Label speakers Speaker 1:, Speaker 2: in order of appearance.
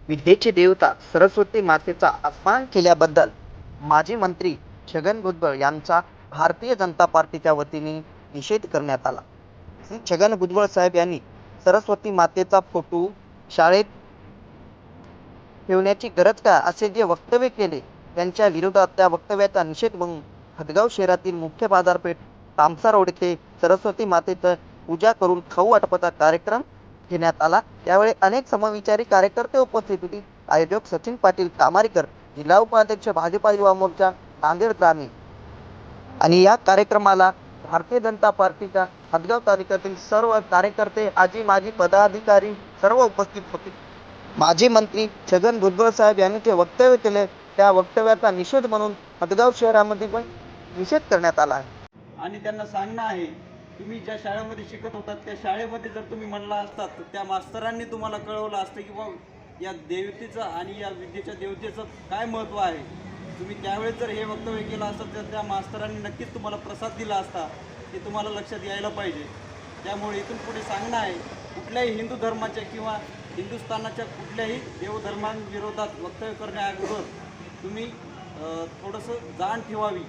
Speaker 1: विद्येची देवता सरस्वती मातेचा अपमान केल्याबद्दल माजी मंत्री छगन भुजबळ यांचा भारतीय जनता पार्टीच्या वतीने निषेध करण्यात आला. छगन भुजबळ साहेब यांनी सरस्वती मातेचा फोटो शाळेत ठेवण्याची गरज का असे जे वक्तव्य केले त्यांच्या विरोधात त्या वक्तव्याचा निषेध म्हणून हदगाव शहरातील मुख्य बाजारपेठ तामसा रोड येथे सरस्वती मातेचं पूजा करून खाऊ वाटपाचा कार्यक्रम घेण्यात आला. त्यावेळी अनेक समविचारी कार्यकर्ते उपस्थित होते. आयोजक सचिन पाटील कामारीकर, जिल्हा उपाध्यक्ष भाजपा युवा मोर्चा नांदेड ग्रामीण आणि या कार्यक्रमाला भारतीय जनता पार्टीच्या हदगाव तालुक्यातील सर्व कार्यकर्ते, आजी माजी पदाधिकारी सर्व उपस्थित होते. माजी मंत्री छगन भुजबळ साहेब यांनी जे वक्तव्य केले त्या वक्तव्याचा निषेध म्हणून हदगाव शहरामध्ये पण निषेध करण्यात आला आहे.
Speaker 2: आणि त्यांना सांगणं आहे, तुम्ही ज्या शाळेमध्ये शिकत होतात त्या शाळेमध्ये जर तुम्ही म्हणला असतात तर त्या मास्तरांनी तुम्हाला कळवलं असतं की बाबा या देवतेचं आणि या विद्येच्या देवतेचं काय महत्त्व आहे. तुम्ही त्यावेळेस जर हे वक्तव्य केलं असतं तर त्या मास्तरांनी नक्कीच तुम्हाला प्रसाद दिला असता, हे तुम्हाला लक्षात यायला पाहिजे. त्यामुळे इथून पुढे सांगणं आहे, कुठल्याही हिंदू धर्माच्या किंवा हिंदुस्थानाच्या कुठल्याही देवधर्मांविरोधात वक्तव्य करण्याअगोदर तुम्ही थोडंसं जाण ठेवावी.